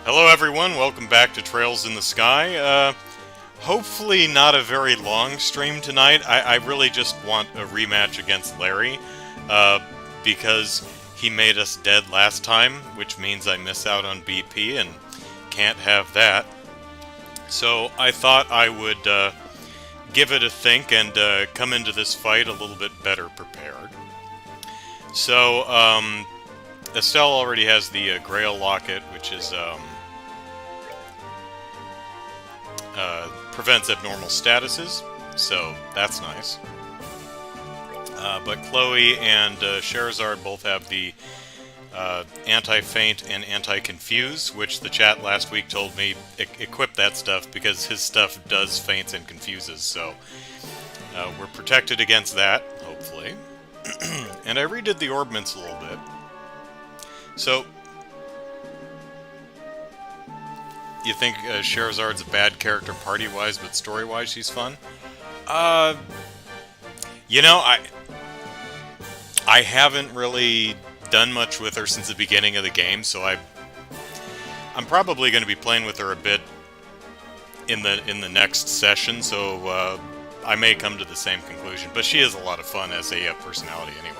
Hello everyone, welcome back to Trails in the Sky. Hopefully not a very long stream tonight. I really just want a rematch against Larry, uh, because he made us dead last time, which means I miss out on BP and can't have that. So I thought I would give it a think and come into this fight a little bit better prepared. So, Estelle already has the Grail Locket, which is prevents abnormal statuses, so that's nice. But Chloe and Sherazard both have the Anti-Feint and Anti-Confuse, which the chat last week told me equip that stuff because his stuff does feints and confuses, so we're protected against that, hopefully. And I redid the orbments a little bit. So, you think Sherazard's a bad character party-wise, but story-wise she's fun? You know, I haven't really done much with her since the beginning of the game, so I'm probably going to be playing with her a bit in the next session, so I may come to the same conclusion. But she is a lot of fun as a personality anyway.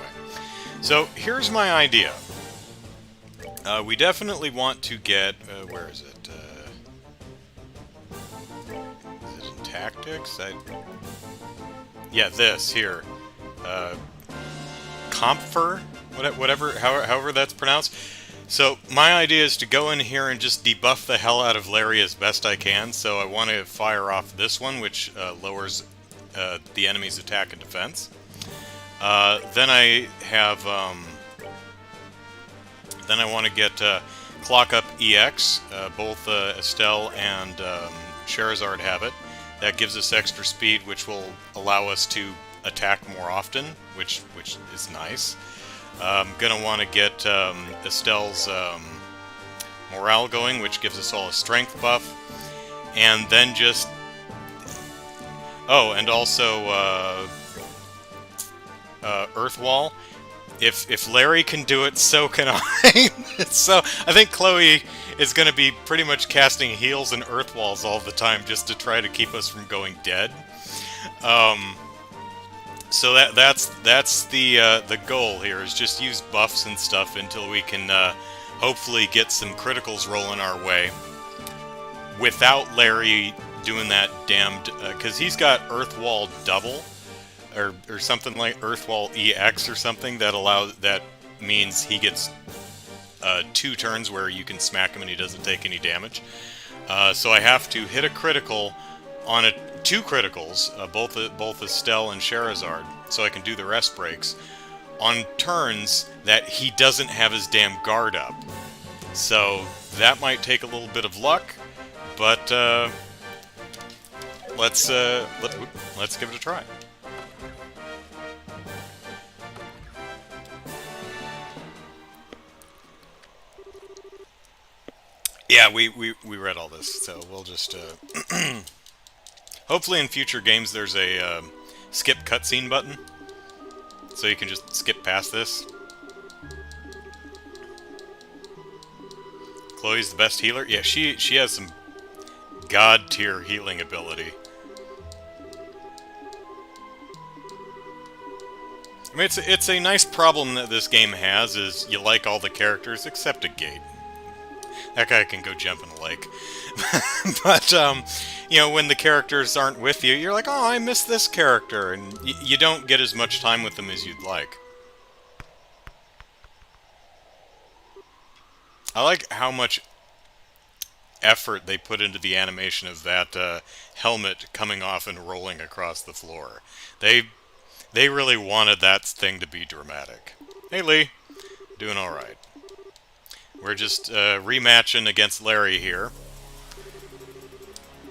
So here's my idea. We definitely want to get... where is it? Is it in tactics? Yeah, this here. Comfer? However that's pronounced. So my idea is to go in here and just debuff the hell out of Larry as best I can. So I want to fire off this one, which lowers the enemy's attack and defense. Then I have... Then I want to get Clock Up EX. Both Estelle and Sherazard have it. That gives us extra speed, which will allow us to attack more often, which is nice. I'm going to want to get Estelle's morale going, which gives us all a strength buff. And then just... Oh, and also Earth Wall. If Larry can do it, so can I. So I think Chloe is going to be pretty much casting heals and earth walls all the time just to try to keep us from going dead. So that's the goal here, is just use buffs and stuff until we can hopefully get some criticals rolling our way without Larry doing that damned... because he's got earth wall double. Or something like Earthwall EX or something that means he gets 2 turns where you can smack him and he doesn't take any damage. So I have to hit a critical on 2 criticals, both Estelle and Sherazard, so I can do the rest breaks on turns that he doesn't have his damn guard up. So that might take a little bit of luck, but let's give it a try. Yeah, we read all this, so we'll just... Hopefully in future games there's a skip cutscene button, so you can just skip past this. Chloe's the best healer? Yeah, she has some god-tier healing ability. I mean, it's a nice problem that this game has, is you like all the characters except a Gate. That guy can go jump in a lake. But, you know, when the characters aren't with you, you're like, oh, I miss this character, and you don't get as much time with them as you'd like. I like how much effort they put into the animation of that helmet coming off and rolling across the floor. They really wanted that thing to be dramatic. Hey, Lee. Doing alright. We're just rematching against Larry here.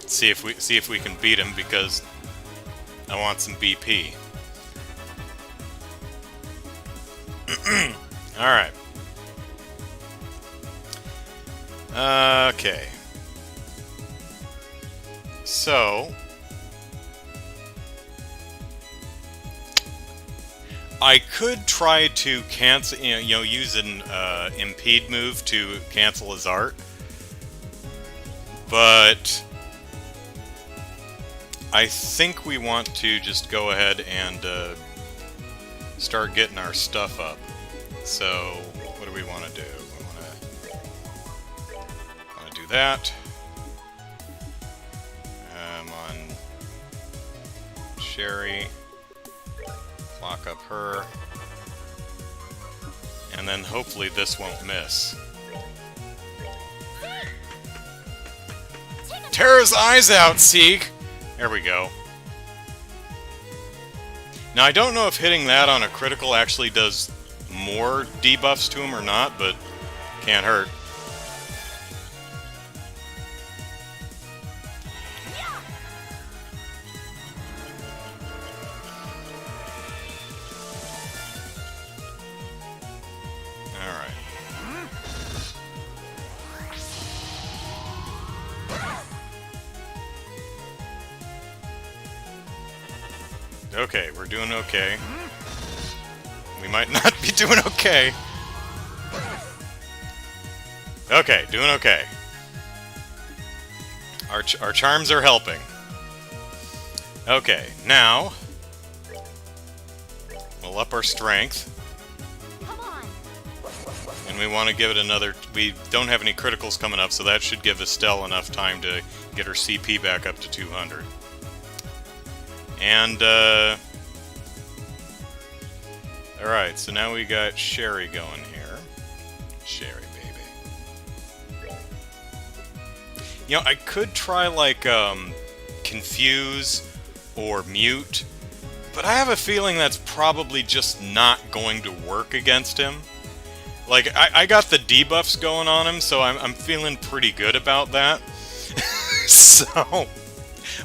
See if we can beat him, because I want some BP. All right. Okay. So I could try to cancel, use an impede move to cancel his art, But I think we want to just go ahead and start getting our stuff up. So what do we want to do? We want to do that. On Sherry, lock up her, and then hopefully this won't miss. Tear his eyes out, Seek! There we go. Now, I don't know if hitting that on a critical actually does more debuffs to him or not, but can't hurt. Alright. Okay, we're doing okay. We might not be doing okay. Okay, doing okay. Our charms are helping. Okay, now we'll up our strength. And we want to give it another... We don't have any criticals coming up, so that should give Estelle enough time to get her CP back up to 200. And, alright, so now we got Sherry going here. Sherry, baby. You know, I could try, like, Confuse or Mute, but I have a feeling that's probably just not going to work against him. Like, I got the debuffs going on him, so I'm feeling pretty good about that. So...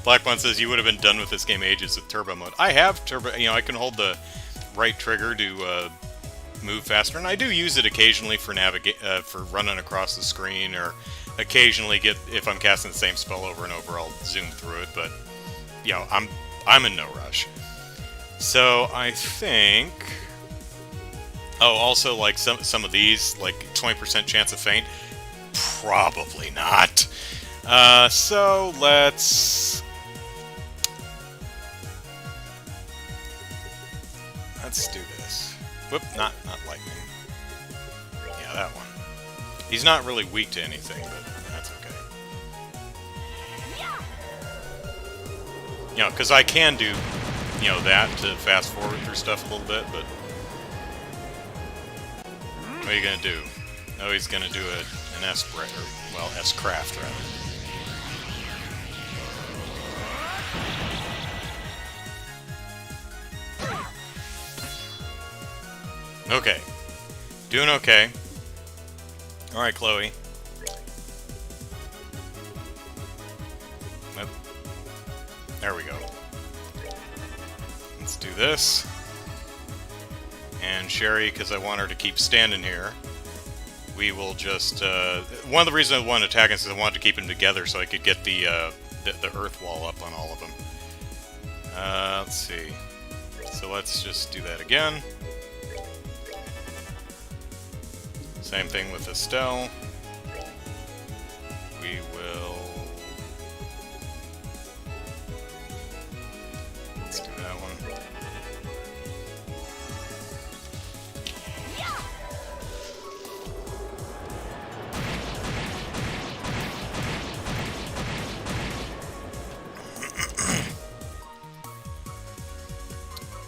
Blackbone says you would have been done with this game ages with turbo mode. I have turbo, you know, I can hold the right trigger to move faster, and I do use it occasionally for for running across the screen, or occasionally if I'm casting the same spell over and over, I'll zoom through it. But you know, I'm in no rush. So I think. Oh, also like some of these, like 20% chance of feint. Probably not. So let's do this. Whoop, not lightning. Yeah, that one. He's not really weak to anything, but that's okay. You know, because I can do, you know, that to fast forward through stuff a little bit, but what are you gonna do? Oh, he's gonna do an S-break, or, well, S-craft, rather. Okay. Doing okay. Alright, Chloe. Nope. There we go. Let's do this. And Sherry, because I want her to keep standing here, we will just... one of the reasons I wanted to attack is I wanted to keep them together so I could get the earth wall up on all of them. Let's see. So let's just do that again. Same thing with Estelle. We will... Let's do that one.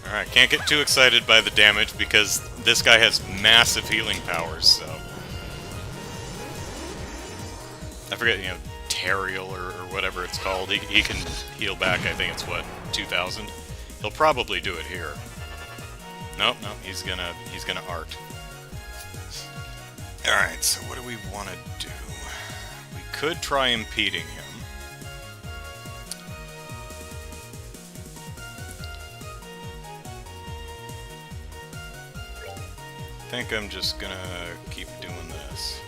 Alright, can't get too excited by the damage because this guy has massive healing powers, so... I forget, you know, Teriel or whatever it's called. He can heal back, I think it's, what, 2,000? He'll probably do it here. Nope, no, he's gonna art. Alright, so what do we want to do? We could try impeding him. I think I'm just gonna keep doing this.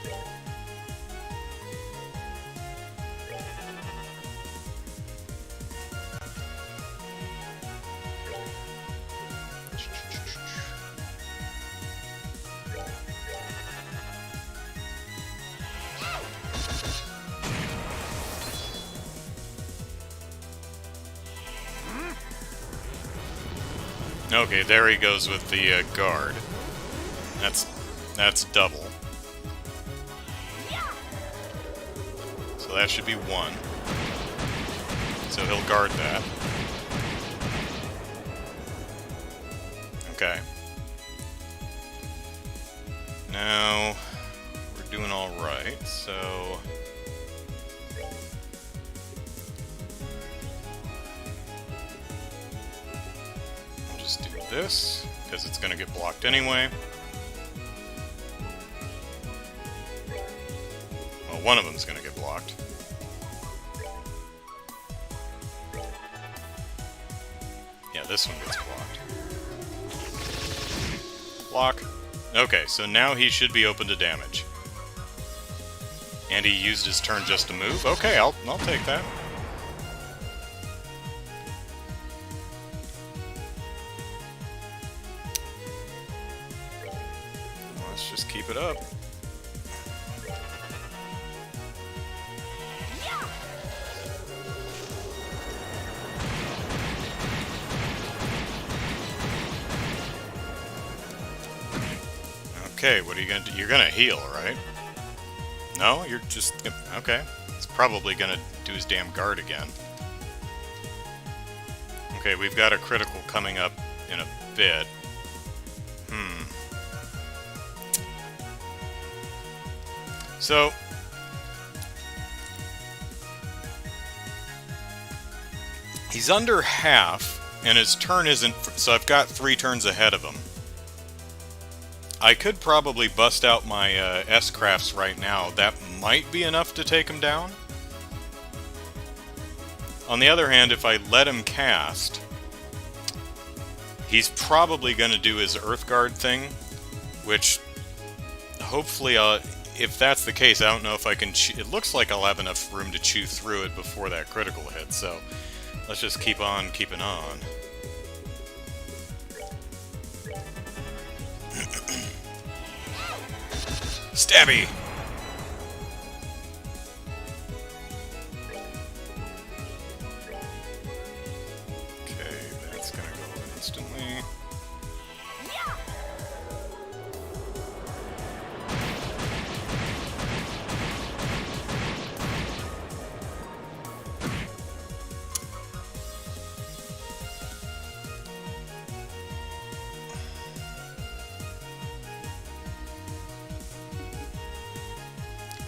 Okay, there he goes with the guard. That's double. So that should be 1. So he'll guard that. Okay. Now, we're doing alright, so... I'll just do this, because it's going to get blocked anyway. Well, one of them's going to get blocked. Yeah, this one gets blocked. Block. Okay, so now he should be open to damage. And he used his turn just to move? Okay, I'll take that. Let's just keep it up. Okay, what are you gonna do? You're gonna heal, right? No? You're just... Okay. He's probably gonna do his damn guard again. Okay, we've got a critical coming up in a bit. So... he's under half, and his turn isn't... So I've got 3 turns ahead of him. I could probably bust out my S-Crafts right now. That might be enough to take him down. On the other hand, if I let him cast, he's probably going to do his Earthguard thing, which hopefully, if that's the case, I don't know if I can... It looks like I'll have enough room to chew through it before that critical hit, so let's just keep on keeping on. Stabby! Okay, that's gonna go instantly.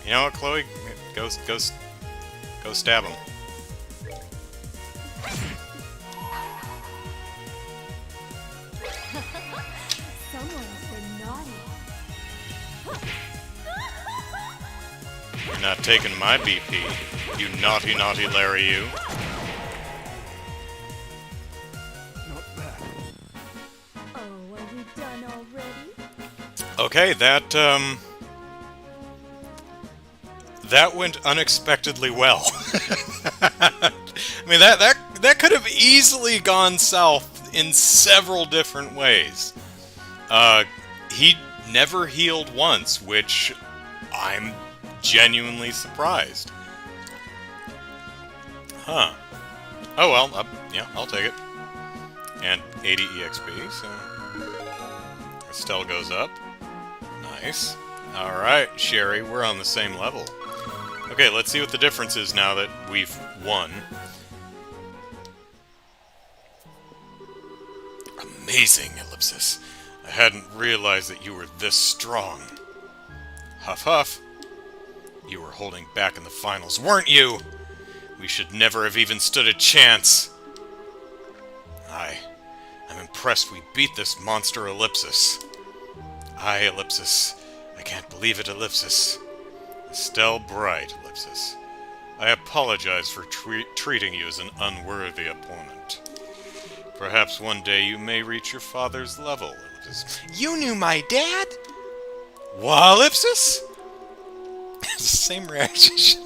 You know what, Chloe? Go stab him. Someone's been naughty. You're not taking my BP, you naughty, naughty Larry, you. Not bad. Oh, are you done already? Okay, that went unexpectedly well. I mean, that could have easily gone south in several different ways. He never healed once, which I'm genuinely surprised. Huh. Oh well, yeah, I'll take it. And 80 EXP, so... Estelle goes up. Nice. Alright, Sherry, we're on the same level. Okay, let's see what the difference is now that we've won. Amazing, Ellipsis. I hadn't realized that you were this strong. Huff huff. You were holding back in the finals, weren't you? We should never have even stood a chance. I'm impressed we beat this monster Ellipsis. Aye, Ellipsis. I can't believe it, Ellipsis. Estelle Bright, Ellipsis. I apologize for treating you as an unworthy opponent. Perhaps one day you may reach your father's level, Ellipsis. You knew my dad? What, Ellipsis? The same reaction.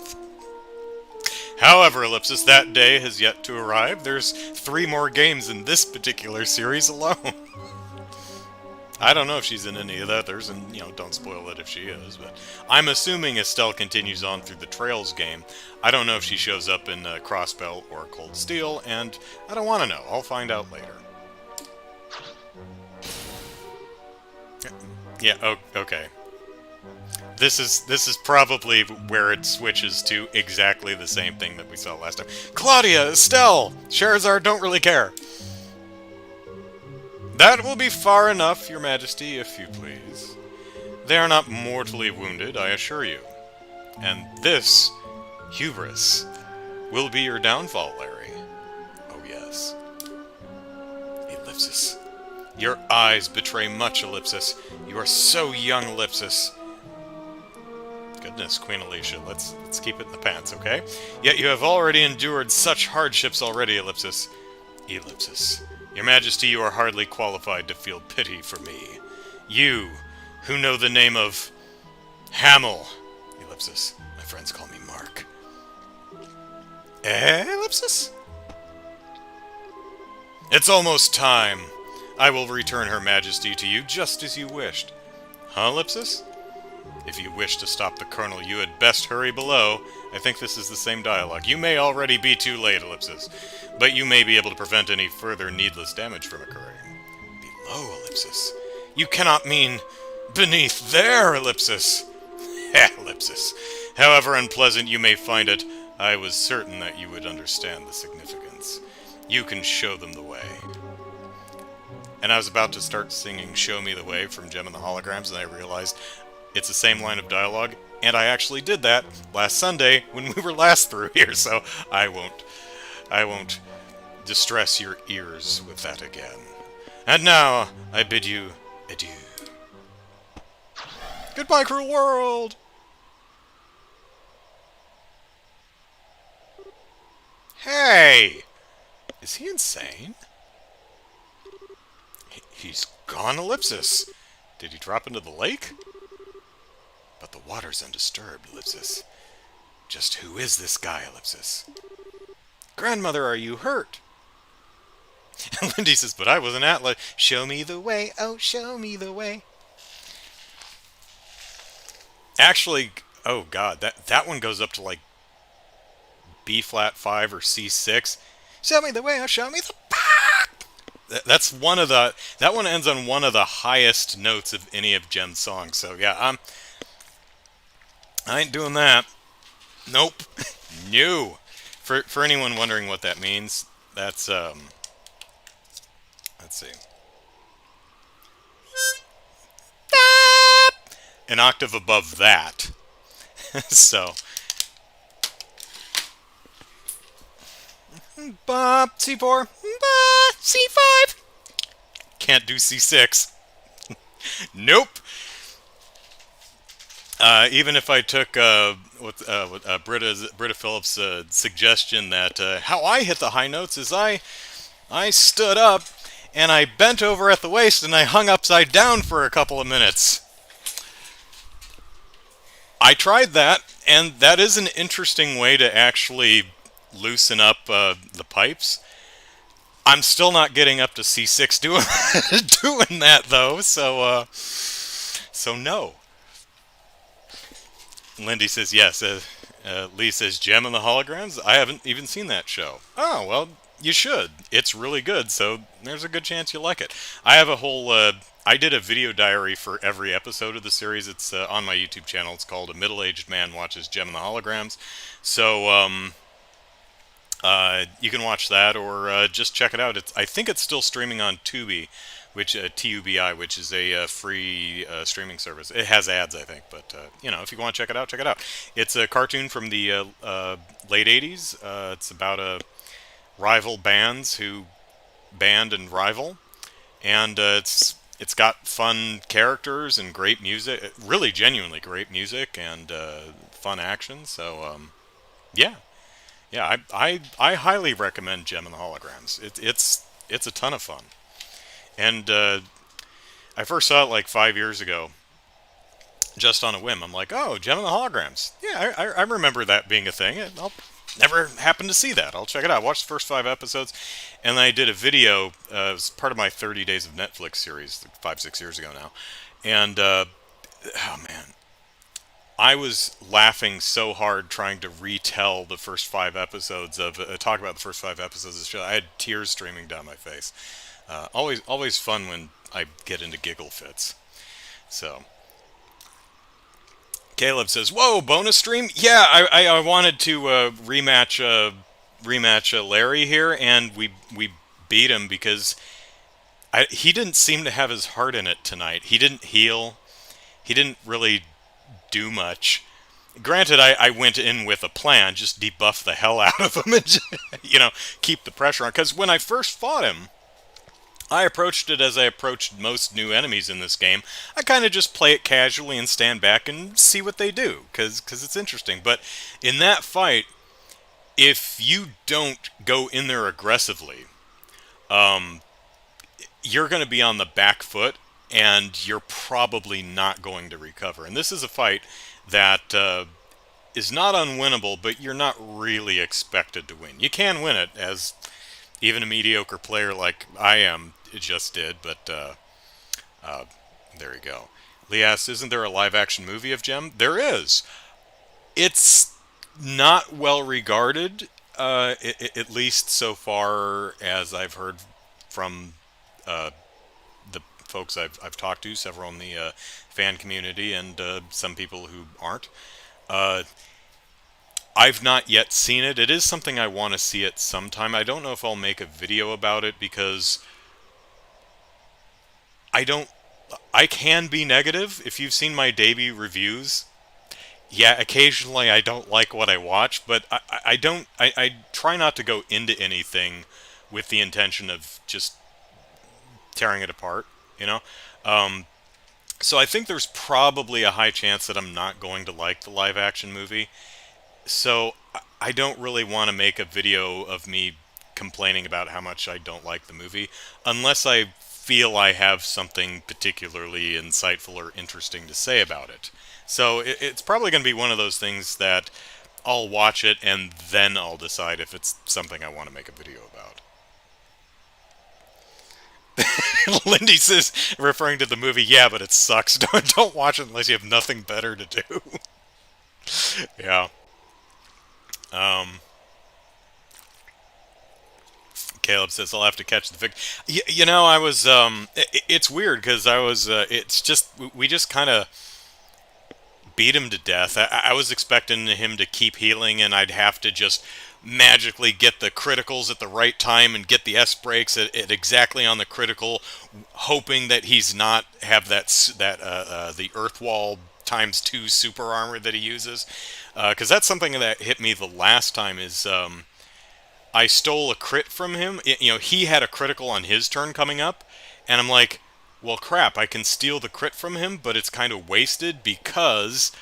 However, Ellipsis, that day has yet to arrive. There's 3 more games in this particular series alone. I don't know if she's in any of the others, and, you know, don't spoil it if she is, but I'm assuming Estelle continues on through the Trails game. I don't know if she shows up in Crossbelt or Cold Steel, and I don't want to know. I'll find out later. Yeah, okay. This is probably where it switches to exactly the same thing that we saw last time. Claudia, Estelle, Charizard don't really care. That will be far enough, Your Majesty, if you please. They are not mortally wounded, I assure you. And this, hubris, will be your downfall, Larry. Oh yes. Ellipsis. Your eyes betray much, Ellipsis. You are so young, Ellipsis. Goodness, Queen Alicia, let's keep it in the pants, okay? Yet you have already endured such hardships already, Ellipsis. Ellipsis. Your Majesty, you are hardly qualified to feel pity for me. You, who know the name of Hamill. Ellipsis. My friends call me Mark. Ellipsis? It's almost time. I will return Her Majesty to you just as you wished. Huh, Ellipsis? If you wish to stop the Colonel, you had best hurry below. I think this is the same dialogue. You may already be too late, Ellipsis, but you may be able to prevent any further needless damage from occurring. Below, Ellipsis? You cannot mean beneath there, Ellipsis. Ellipsis. However unpleasant you may find it, I was certain that you would understand the significance. You can show them the way. And I was about to start singing Show Me the Way from Gem and the Holograms, and I realized it's the same line of dialogue, and I actually did that last Sunday when we were last through here, so I won't distress your ears with that again. And now, I bid you adieu. Goodbye, cruel world! Hey! Is he insane? He's gone, Ellipsis. Did he drop into the lake? But the water's undisturbed, Ellipsis. Just who is this guy, Ellipsis? Grandmother, are you hurt? And Lindy says, but I was an atlas. Show me the way, oh, show me the way. Actually, oh god, that one goes up to like B flat 5 or C6. Show me the way, oh, show me the... That's one of the... That one ends on one of the highest notes of any of Gem's songs. So yeah, I ain't doing that. Nope. No. For anyone wondering what that means, that's let's see. An octave above that. So bop C4, bop C5. Can't do C6. Nope. Even if I took Britta Phillips' suggestion that how I hit the high notes is I stood up and I bent over at the waist and I hung upside down for a couple of minutes. I tried that, and that is an interesting way to actually loosen up the pipes. I'm still not getting up to C6 doing that though, so no. Lindy says yes. Lee says Gem and the Holograms. I haven't even seen that show. Oh well, you should. It's really good. So there's a good chance you'll like it. I have a whole. I did a video diary for every episode of the series. It's on my YouTube channel. It's called A Middle-Aged Man Watches Gem and the Holograms. So you can watch that or just check it out. I think it's still streaming on Tubi, which TUBI, which is a free streaming service. It has ads, I think, but if you want to check it out, check it out. It's a cartoon from the late '80s. It's about rival bands who band and rival, and it's got fun characters and great music, really genuinely great music and fun action. So yeah. Yeah, I highly recommend Gem and the Holograms. It's a ton of fun. And I first saw it like 5 years ago, just on a whim. I'm like, oh, Gem and the Holograms. Yeah, I remember that being a thing. I'll never happened to see that. I'll check it out. Watch the first 5 episodes. And then I did a video. It was part of my 30 Days of Netflix series, 5-6 years ago now. And, oh man. I was laughing so hard trying to retell the first 5 episodes of talk about the first 5 episodes of the show. I had tears streaming down my face. Always fun when I get into giggle fits. So, Caleb says, "Whoa, bonus stream? Yeah, I wanted to rematch Larry here, and we beat him because he didn't seem to have his heart in it tonight. He didn't heal. He didn't really do much. Granted, I went in with a plan, just debuff the hell out of him and, keep the pressure on. Because when I first fought him, I approached it as I approached most new enemies in this game. I kind of just play it casually and stand back and see what they do, because it's interesting. But in that fight, if you don't go in there aggressively, you're going to be on the back foot, and you're probably not going to recover. And this is a fight that is not unwinnable, but you're not really expected to win. You can win it, as even a mediocre player like I am just did, but there you go. Lee asks, isn't there a live-action movie of Gem? There is. It's not well regarded, at least so far as I've heard from the folks I've talked to, several in the fan community, and some people who aren't. I've not yet seen it. It is something I want to see at some time. I don't know if I'll make a video about it because I can be negative. If you've seen my debut reviews, yeah, occasionally I don't like what I watch, but I try not to go into anything with the intention of just tearing it apart, you know? So I think there's probably a high chance that I'm not going to like the live action movie. So I don't really want to make a video of me complaining about how much I don't like the movie, unless I feel I have something particularly insightful or interesting to say about it. So it's probably going to be one of those things that I'll watch it and then I'll decide if it's something I want to make a video about. Lindy says, referring to the movie, yeah, but it sucks. Don't watch it unless you have nothing better to do. Yeah. Caleb says, I'll have to catch the I was, it's weird because it's just, we just kind of beat him to death. I was expecting him to keep healing and I'd have to just magically get the criticals at the right time and get the S breaks at exactly on the critical, hoping that he's not have the earth wall ×2 super armor that he uses, because that's something that hit me the last time. Is I stole a crit from him. He had a critical on his turn coming up, and I'm like, well, crap, I can steal the crit from him, but it's kind of wasted because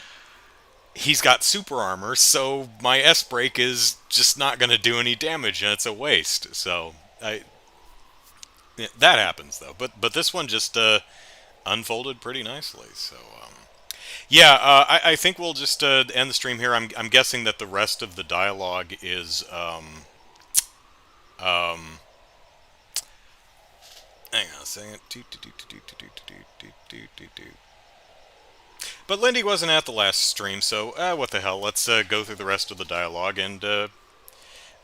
he's got super armor, so my S-break is just not going to do any damage, and it's a waste. So, that happens, though. But this one just unfolded pretty nicely, so... Yeah, I think we'll just end the stream here. I'm guessing that the rest of the dialogue is... hang on a second. But Lindy wasn't at the last stream, so what the hell? Let's go through the rest of the dialogue, and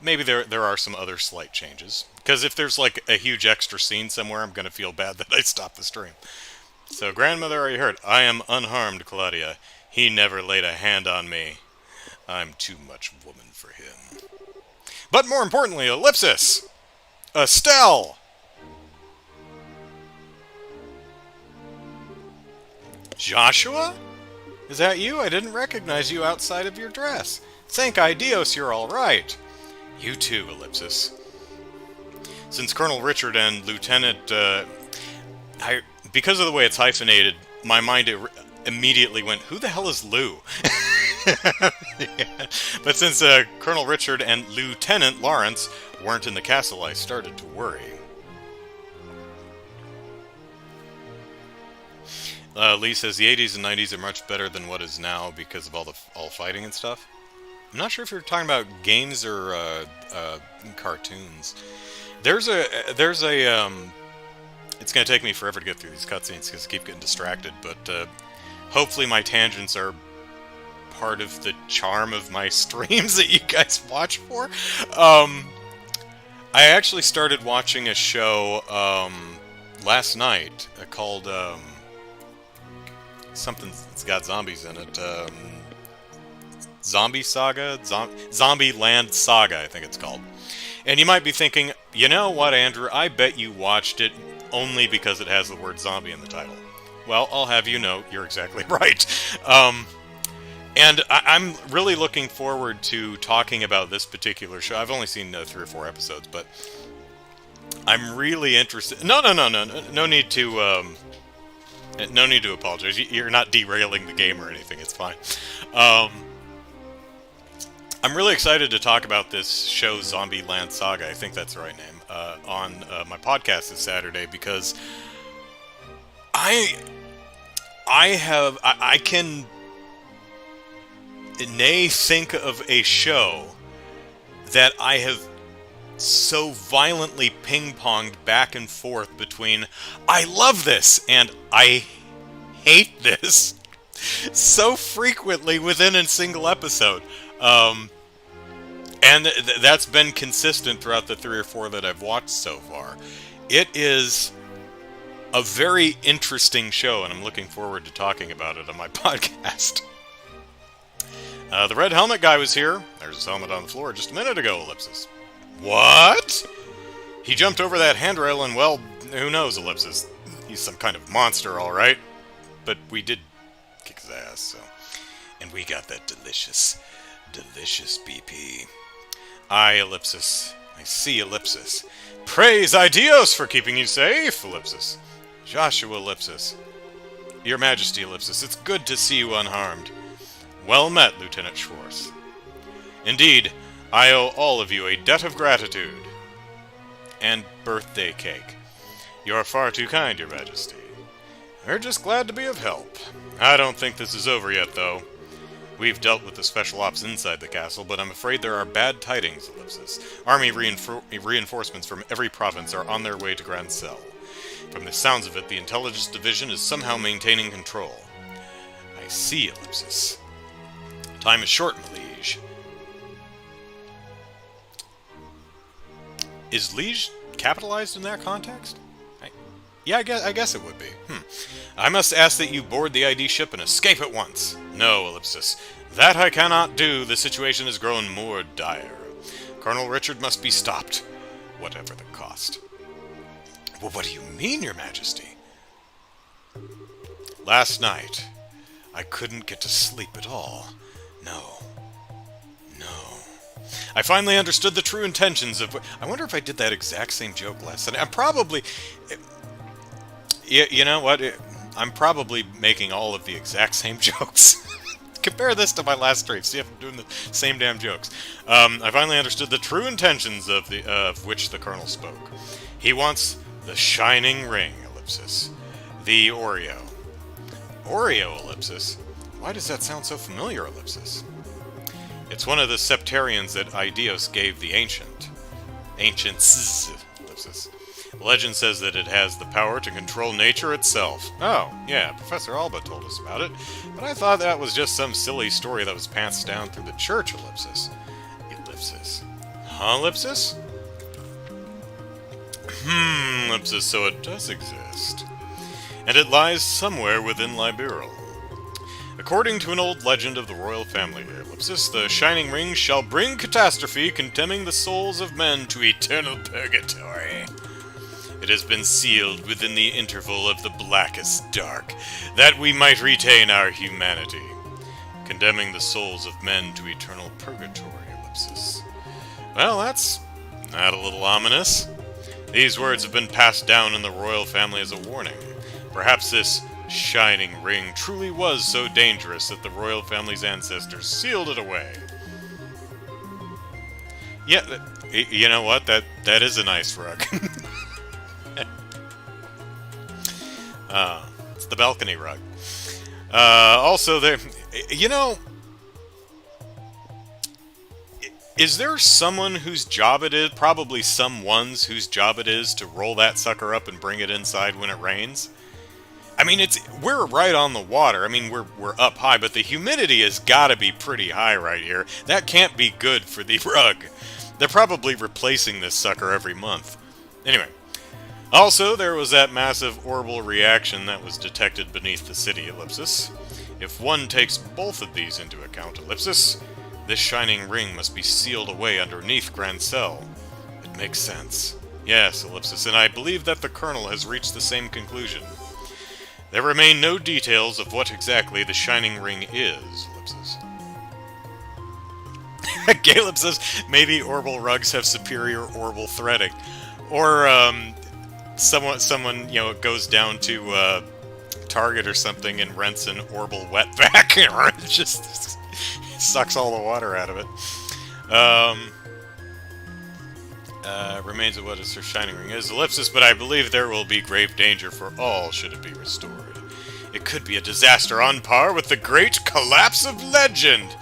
maybe there are some other slight changes. Because if there's like a huge extra scene somewhere, I'm going to feel bad that I stopped the stream. So, grandmother, are you hurt? I am unharmed, Claudia. He never laid a hand on me. I'm too much woman for him. But more importantly, Ellipsis! Estelle! Joshua? Is that you? I didn't recognize you outside of your dress. Thank Idios, you're all right. You too, Ellipsis. Since Colonel Richard and Lieutenant... because of the way it's hyphenated, my mind immediately went, who the hell is Lou? Yeah. But since Colonel Richard and Lieutenant Lawrence weren't in the castle, I started to worry. Lee says the 80s and 90s are much better than what is now because of all fighting and stuff. I'm not sure if you're talking about games or cartoons. There's a it's going to take me forever to get through these cutscenes because I keep getting distracted, but hopefully my tangents are part of the charm of my streams that you guys watch for. I actually started watching a show last night called something that's got zombies in it. Zombie Saga? Zombie Land Saga, I think it's called. And you might be thinking, you know what, Andrew? I bet you watched it only because it has the word zombie in the title. Well, I'll have you know, you're exactly right. And I'm really looking forward to talking about this particular show. I've only seen 3 or 4 episodes, but I'm really interested. No need to. No need to apologize. You're not derailing the game or anything. It's fine. I'm really excited to talk about this show, Zombie Land Saga. I think that's the right name. On my podcast this Saturday, because I can think of a show that I have so violently ping-ponged back and forth between I love this and I hate this so frequently within a single episode. And that's been consistent throughout the 3 or 4 that I've watched so far. It is a very interesting show, and I'm looking forward to talking about it on my podcast. The red helmet guy was here. There's his helmet on the floor just a minute ago, Ellipsis. What? He jumped over that handrail and, well, who knows, Ellipsis. He's some kind of monster, all right. But we did kick his ass, so. And we got that delicious BP. I, Ellipsis. I see, Ellipsis. Praise Idios for keeping you safe, Ellipsis. Joshua, Ellipsis. Your Majesty, Ellipsis. It's good to see you unharmed. Well met, Lieutenant Schwartz. Indeed, I owe all of you a debt of gratitude. And birthday cake. You're far too kind, Your Majesty. We're just glad to be of help. I don't think this is over yet, though. We've dealt with the special ops inside the castle, but I'm afraid there are bad tidings, Ellipsis. Army reinforcements from every province are on their way to Grand Cell. From the sounds of it, the Intelligence Division is somehow maintaining control. I see, Ellipsis. Time is short, my liege. Is liege capitalized in that context? Yeah, I guess it would be. I must ask that you board the ID ship and escape at once. No, Ellipsis. That I cannot do. The situation has grown more dire. Colonel Richard must be stopped, whatever the cost. Well, what do you mean, Your Majesty? Last night, I couldn't get to sleep at all. No. I finally understood the true intentions of... I wonder if I did that exact same joke last night. I'm probably... You know what? I'm probably making all of the exact same jokes. Compare this to my last stream. See if I'm doing the same damn jokes. I finally understood the true intentions of which the Colonel spoke. He wants the Shining Ring, Ellipsis. The Oreo. Oreo, Ellipsis? Why does that sound so familiar, Ellipsis? It's one of the septarians that Idios gave the Ancients, Ellipsis. The legend says that it has the power to control nature itself. Oh, yeah, Professor Alba told us about it, but I thought that was just some silly story that was passed down through the church, Ellipsis. Ellipsis. Huh, Ellipsis? Ellipsis, so it does exist. And it lies somewhere within Liberal. According to an old legend of the royal family, Ellipsis, the Shining Ring shall bring catastrophe, condemning the souls of men to eternal purgatory. It has been sealed within the interval of the blackest dark, that we might retain our humanity, condemning the souls of men to eternal purgatory, Ellipsis. Well, that's not a little ominous. These words have been passed down in the royal family as a warning. Perhaps this Shining Ring truly was so dangerous that the royal family's ancestors sealed it away. Yeah, you know what? That is a nice rug. It's the balcony rug. Also, there, you know, is there someone whose job it is, probably someone's whose job it is, to roll that sucker up and bring it inside when it rains? I mean, we're right on the water. I mean, we're up high, but the humidity has got to be pretty high right here. That can't be good for the rug. They're probably replacing this sucker every month. Anyway, Also, there was that massive orbital reaction that was detected beneath the city, ellipsis. If one takes both of these into account, ellipsis, this shining ring must be sealed away underneath Grand Cell. It makes sense. Yes, ellipsis, and I believe that the Colonel has reached the same conclusion. There remain no details of what exactly the shining ring is, ellipsis. Caleb says maybe orbital rugs have superior orbital threading. Or, someone goes down to Target or something and rents an orbital wet vac, or it just sucks all the water out of it. Remains of what is her shining ring is, ellipsis, but I believe there will be grave danger for all should it be restored. It could be a disaster on par with the great collapse of legend.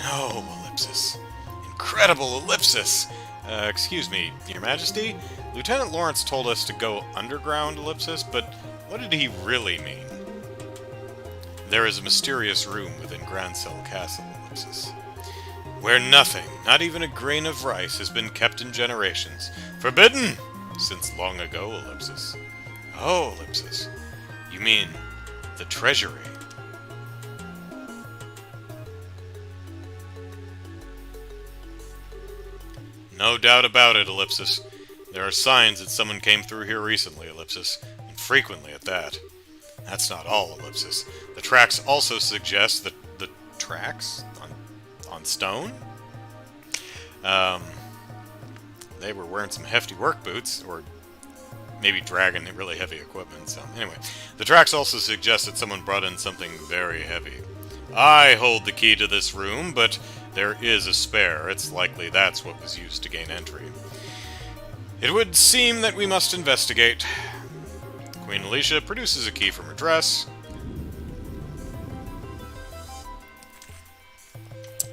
No, ellipsis. Incredible ellipsis. Excuse me, Your Majesty? Lieutenant Lawrence told us to go underground, ellipsis, but what did he really mean? There is a mysterious room within Grancel Castle, ellipsis, where nothing, not even a grain of rice, has been kept in generations. Forbidden! Since long ago, ellipsis. Oh, ellipsis. You mean the treasury? No doubt about it, ellipsis. There are signs that someone came through here recently, ellipsis, and frequently at that. That's not all, ellipsis. The tracks also suggest that the tracks on stone? They were wearing some hefty work boots, or maybe dragging really heavy equipment. So anyway, the tracks also suggest that someone brought in something very heavy. I hold the key to this room, but there is a spare. It's likely that's what was used to gain entry. It would seem that we must investigate. Queen Alicia produces a key from her dress.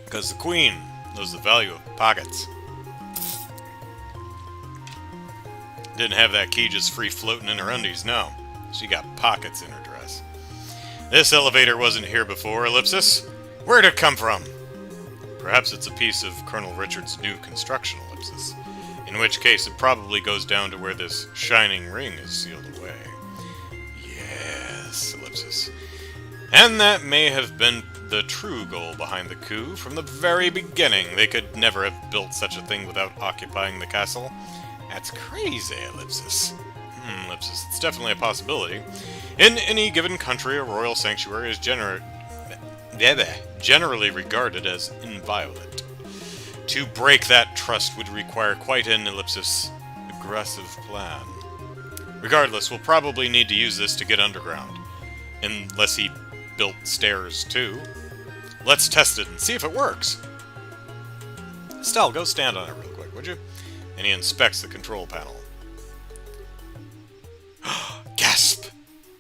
Because the Queen knows the value of pockets. Didn't have that key just free floating in her undies, no. She got pockets in her dress. This elevator wasn't here before, ellipsis. Where'd it come from? Perhaps it's a piece of Colonel Richard's new construction, ellipsis. In which case it probably goes down to where this shining ring is sealed away. Yes, ellipsis. And that may have been the true goal behind the coup. From the very beginning, they could never have built such a thing without occupying the castle. That's crazy, ellipsis. Ellipsis, it's definitely a possibility. In any given country, a royal sanctuary is generally regarded as inviolate. To break that trust would require quite an, ellipsis, aggressive plan. Regardless, we'll probably need to use this to get underground. Unless he built stairs too. Let's test it and see if it works. Estelle, go stand on it real quick, would you? And he inspects the control panel. Gasp!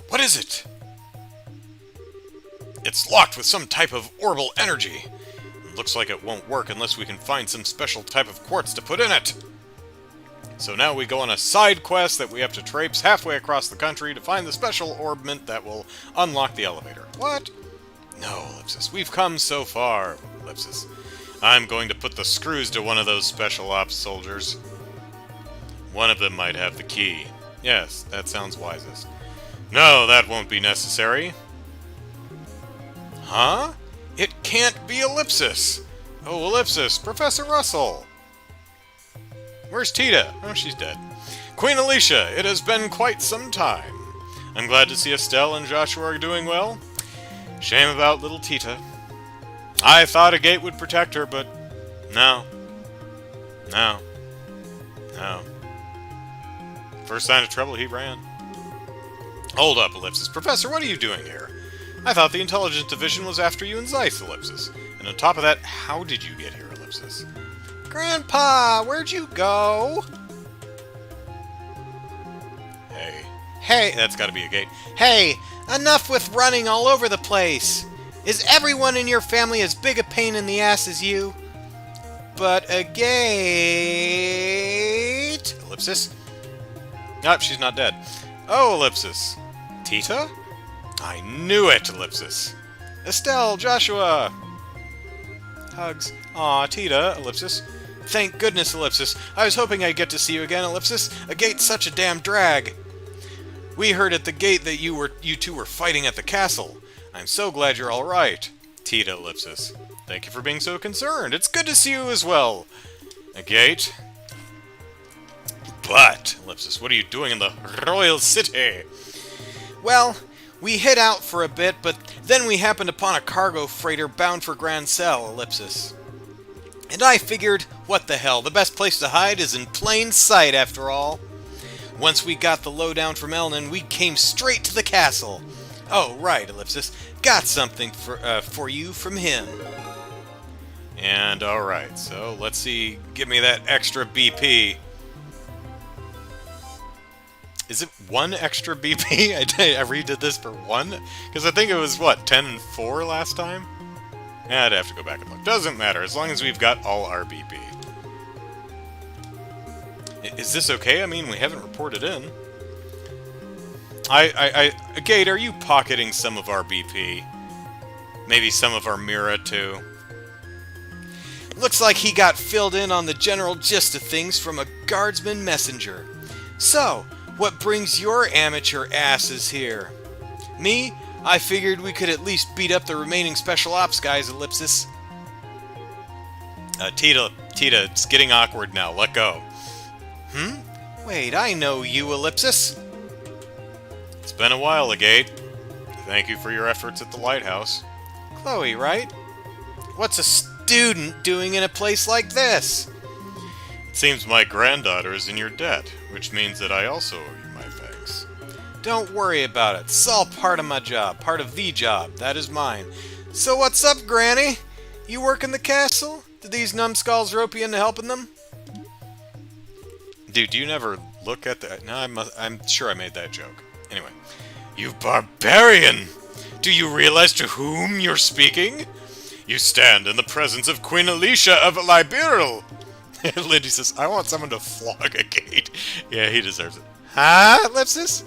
What is it? It's locked with some type of orbital energy. It looks like it won't work unless we can find some special type of quartz to put in it. So now we go on a side quest that we have to traipse halfway across the country to find the special orbment that will unlock the elevator. What? No, ellipsis. We've come so far, ellipsis. I'm going to put the screws to one of those special ops soldiers. One of them might have the key. Yes, that sounds wisest. No, that won't be necessary. Huh? It can't be ellipsis. Oh, ellipsis, Professor Russell. Where's Tita? Oh, she's dead. Queen Alicia, it has been quite some time. I'm glad to see Estelle and Joshua are doing well. Shame about little Tita. I thought a gate would protect her, but no. No. No. First sign of trouble, he ran. Hold up, ellipsis. Professor, what are you doing here? I thought the Intelligence Division was after you in Zeiss, ellipsis. And on top of that, how did you get here, ellipsis? Grandpa, where'd you go? Hey. Hey, that's gotta be a gate. hey, enough with running all over the place. Is everyone in your family as big a pain in the ass as you? But a gate... Ellipsis? Nope, she's not dead. Oh, ellipsis. Tita? I knew it, ellipsis. Estelle, Joshua! Hugs. Aw, Tita, ellipsis. thank goodness, Ellipsis. I was hoping I'd get to see you again, Ellipsis. A gate's such a damn drag. We heard at the gate that you two were fighting at the castle. I'm so glad you're all right. Tita, Ellipsis. Thank you for being so concerned. It's good to see you as well. A gate? But, Ellipsis, what are you doing in the Royal City? Well, we hid out for a bit, but then we happened upon a cargo freighter bound for Grand Cell, Ellipsis. And I figured, what the hell, the best place to hide is in plain sight, after all. Once we got the lowdown from Elnan, we came straight to the castle. Oh, right, Ellipsis. Got something for you from him. And, alright, so let's see. Give me that extra BP. Is it 1 extra BP? I redid this for 1? Because I think it was, what, 10 and 4 last time? I'd have to go back and look. Doesn't matter, as long as we've got all our BP. Is this okay? I mean, we haven't reported in. Gate, are you pocketing some of our BP? Maybe some of our Mira, too? Looks like he got filled in on the general gist of things from a guardsman messenger. So, what brings your amateur asses here? Me? I figured we could at least beat up the remaining special ops guys, Ellipsis. Tita, it's getting awkward now. Let go. Wait, I know you, Ellipsis. It's been a while, Agate. Thank you for your efforts at the lighthouse. Chloe, right? What's a student doing in a place like this? It seems my granddaughter is in your debt, which means that I also owe you my thanks. Don't worry about it. It's all part of my job. Part of the job. That is mine. So what's up, Granny? You work in the castle? Did these numbskulls rope you into helping them? Dude, do you never look at the... No, I'm sure I made that joke. Anyway. You barbarian! Do you realize to whom you're speaking? You stand in the presence of Queen Alicia of Liberal. Lindy says, I want someone to flog a gate. Yeah, he deserves it. Huh, Ellipsis?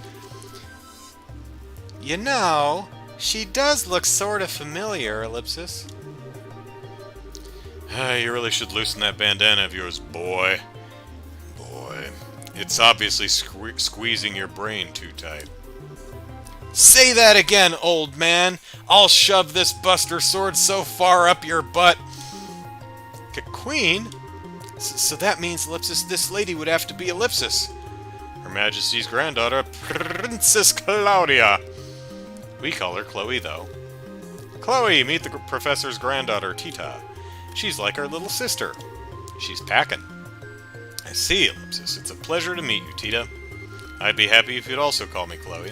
You know, she does look sort of familiar, Ellipsis. You really should loosen that bandana of yours, boy. It's obviously squeezing your brain too tight. Say that again, old man. I'll shove this buster sword so far up your butt. Queen? So that means, Ellipsis, this lady would have to be Ellipsis. Her Majesty's granddaughter, Princess Claudia. We call her Chloe, though. Chloe, meet the professor's granddaughter, Tita. She's like our little sister. She's packing. I see, Ellipsis. It's a pleasure to meet you, Tita. I'd be happy if you'd also call me Chloe.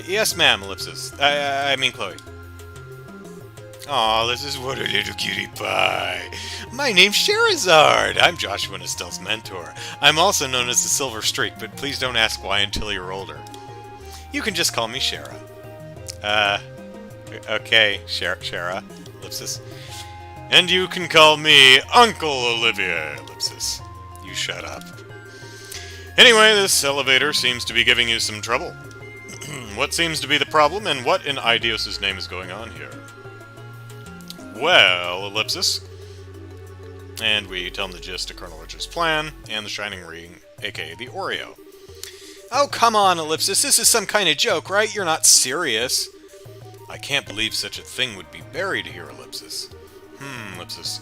Yes, ma'am, Ellipsis. I mean Chloe. Aw, this is what a little cutie pie. My name's Sherazard. I'm Joshua and Estelle's mentor. I'm also known as the Silver Streak, but please don't ask why until you're older. You can just call me Shara. Okay, Shara, Ellipsis. And you can call me Uncle Olivier, Ellipsis. You shut up. Anyway, this elevator seems to be giving you some trouble. What seems to be the problem, and what in Idios' name is going on here? Well, Ellipsis. And we tell him the gist of Colonel Richard's plan, and the Shining Ring, aka the Oreo. Oh, come on, Ellipsis. This is some kind of joke, right? You're not serious. I can't believe such a thing would be buried here, Ellipsis. Ellipsis.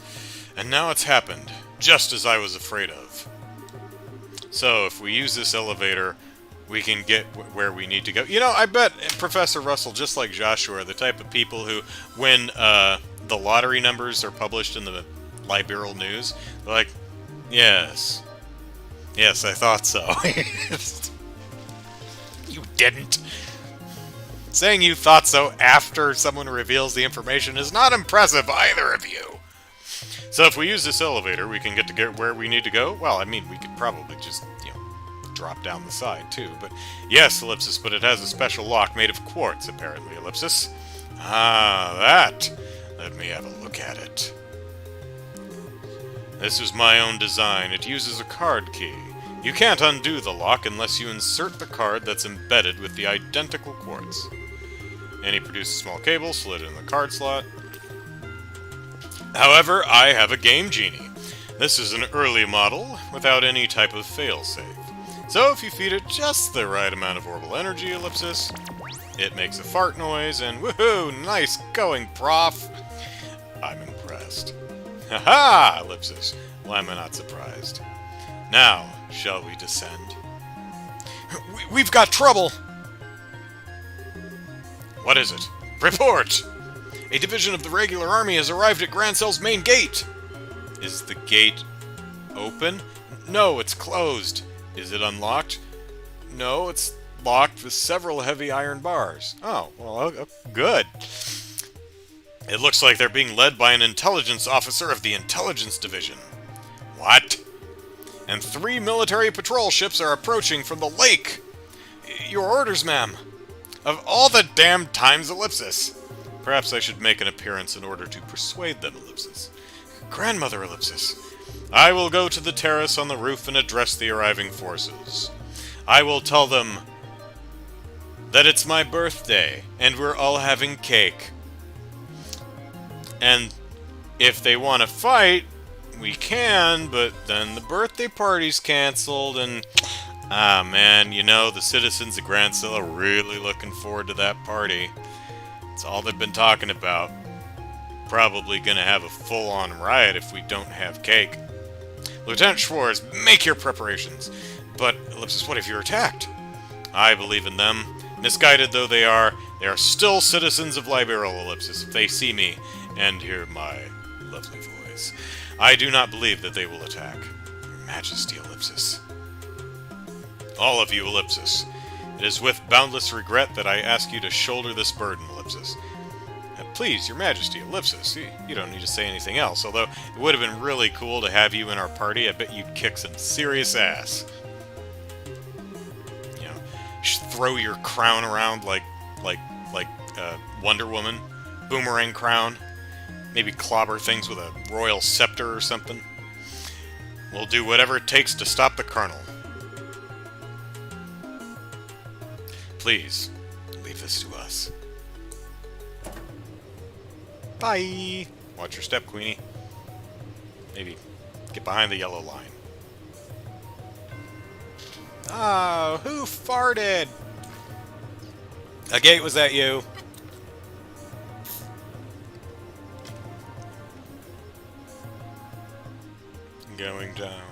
And now it's happened, just as I was afraid of. So, if we use this elevator, we can get where we need to go. You know, I bet Professor Russell, just like Joshua, are the type of people who, when the lottery numbers are published in the Liberal News, they're like, yes, I thought so. You didn't. Saying you thought so after someone reveals the information is not impressive, either of you. So if we use this elevator, we can get where we need to go? Well, I mean, we could probably just, drop down the side, too. But yes, Ellipsis, but it has a special lock made of quartz, apparently, Ellipsis. Ah, that. Let me have a look at it. This is my own design. It uses a card key. You can't undo the lock unless you insert the card that's embedded with the identical quartz. And he produced a small cable, slid it in the card slot. However, I have a game genie. This is an early model without any type of failsafe. So if you feed it just the right amount of orbital energy, Ellipsis, it makes a fart noise, and woohoo! Nice going, Prof! I'm impressed. Haha, Ellipsis. Why am I not surprised? Now, shall we descend? We've got trouble! What is it? Report! A division of the regular army has arrived at Grand Cell's main gate! Is the gate open? No, it's closed. Is it unlocked? No, it's locked with several heavy iron bars. Oh, well, good. It looks like they're being led by an intelligence officer of the Intelligence Division. What? And 3 military patrol ships are approaching from the lake. Your orders, ma'am. Of all the damn times, Ellipsis. Perhaps I should make an appearance in order to persuade them, Ellipsis. Grandmother, Ellipsis. I will go to the terrace on the roof and address the arriving forces. I will tell them that it's my birthday and we're all having cake. And if they want to fight, we can, but then the birthday party's canceled and... Ah, man, you know, the citizens of Grand Cell are really looking forward to that party. It's all they've been talking about. Probably gonna have a full-on riot if we don't have cake. Lieutenant Schwartz, make your preparations. But, Ellipsis, what if you're attacked? I believe in them. Misguided though they are still citizens of Liberal, Ellipsis, if they see me and hear my lovely voice. I do not believe that they will attack. Your Majesty, Ellipsis. All of you, Ellipsis. It is with boundless regret that I ask you to shoulder this burden, Ellipsis. Please, Your Majesty, Ellipsis, you don't need to say anything else, although it would have been really cool to have you in our party. I bet you'd kick some serious ass. You know, throw your crown around like Wonder Woman. Boomerang crown. Maybe clobber things with a royal scepter or something. We'll do whatever it takes to stop the Colonel. Please, leave this to us. Bye! Watch your step, Queenie. Maybe get behind the yellow line. Oh, who farted? Agate, was that you? Going down.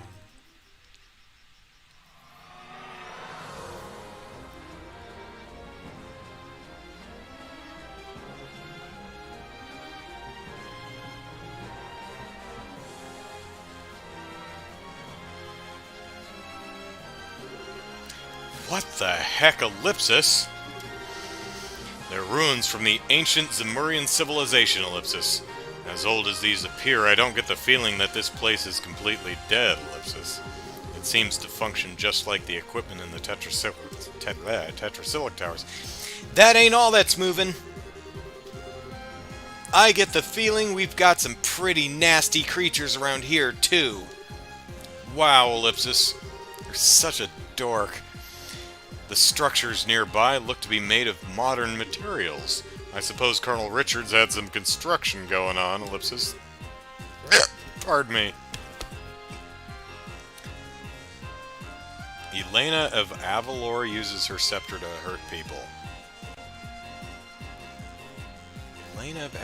What the heck, Ellipsis? They're ruins from the ancient Zemurian civilization, Ellipsis. As old as these appear, I don't get the feeling that this place is completely dead, Ellipsis. It seems to function just like the equipment in the Tetrasilic Towers. That ain't all that's moving. I get the feeling we've got some pretty nasty creatures around here, too. Wow, Ellipsis. You're such a dork. The structures nearby look to be made of modern materials. I suppose Colonel Richards had some construction going on, Ellipsis. Pardon me. Elena of Avalor uses her scepter to hurt people. Elena of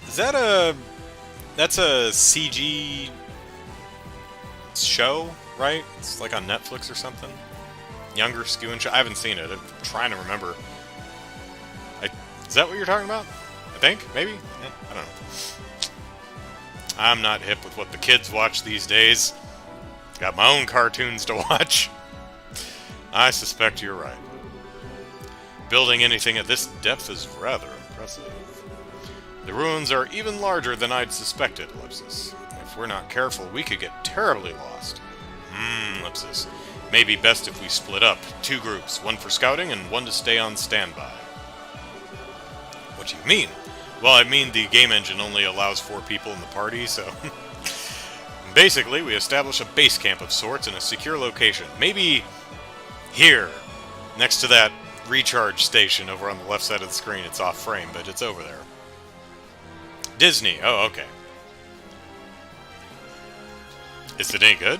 Is that a... That's a CG... show, right? It's like on Netflix or something? Younger skewing show? I haven't seen it. I'm trying to remember. Is that what you're talking about? I think? Maybe? I don't know. I'm not hip with what the kids watch these days. Got my own cartoons to watch. I suspect you're right. Building anything at this depth is rather impressive. The ruins are even larger than I'd suspected, Ellipsis. If we're not careful, we could get terribly lost. Ellipsis. Maybe best if we split up. 2 groups, one for scouting and one to stay on standby. What do you mean? Well, I mean the game engine only allows 4 people in the party, so... Basically, we establish a base camp of sorts in a secure location. Maybe here, next to that recharge station over on the left side of the screen. It's off frame, but it's over there. Disney. Oh, okay. Is it any good?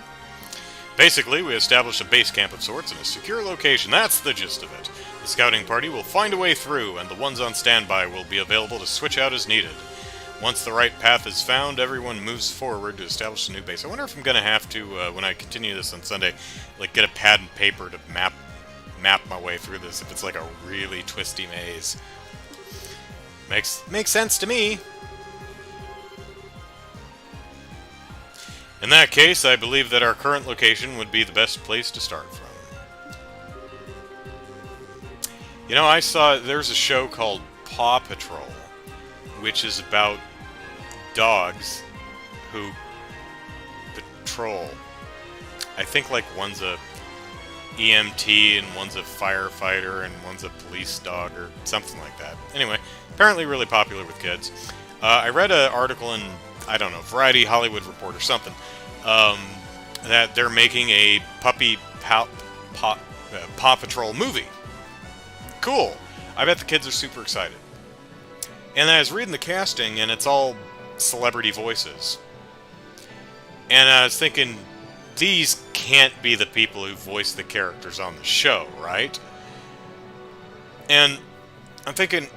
Basically, we establish a base camp of sorts in a secure location. That's the gist of it. The scouting party will find a way through, and the ones on standby will be available to switch out as needed. Once the right path is found, everyone moves forward to establish a new base. I wonder if I'm going to have to, when I continue this on Sunday, like get a pad and paper to map my way through this, if it's like a really twisty maze. Makes sense to me. In that case, I believe that our current location would be the best place to start from. You know, I saw there's a show called Paw Patrol, which is about dogs who patrol. I think like one's a EMT and one's a firefighter and one's a police dog or something like that. Anyway, apparently really popular with kids. I read an article in, I don't know, Variety, Hollywood Report or something, that they're making a Paw Patrol movie. Cool. I bet the kids are super excited. And I was reading the casting, and it's all celebrity voices. And I was thinking, these can't be the people who voice the characters on the show, right? And I'm thinking,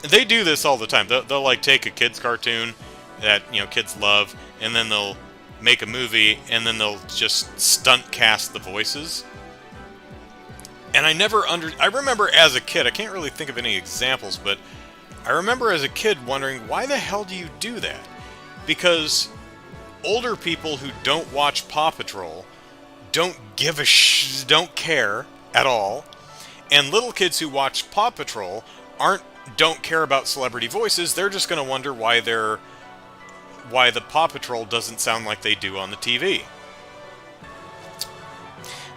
they do this all the time. They'll like take a kid's cartoon that, you know, kids love, and then they'll make a movie, and then they'll just stunt cast the voices. And I remember as a kid, I can't really think of any examples, but I remember as a kid wondering, why the hell do you do that? Because older people who don't watch Paw Patrol don't care at all, and little kids who watch Paw Patrol don't care about celebrity voices. They're just going to wonder why the Paw Patrol doesn't sound like they do on the TV.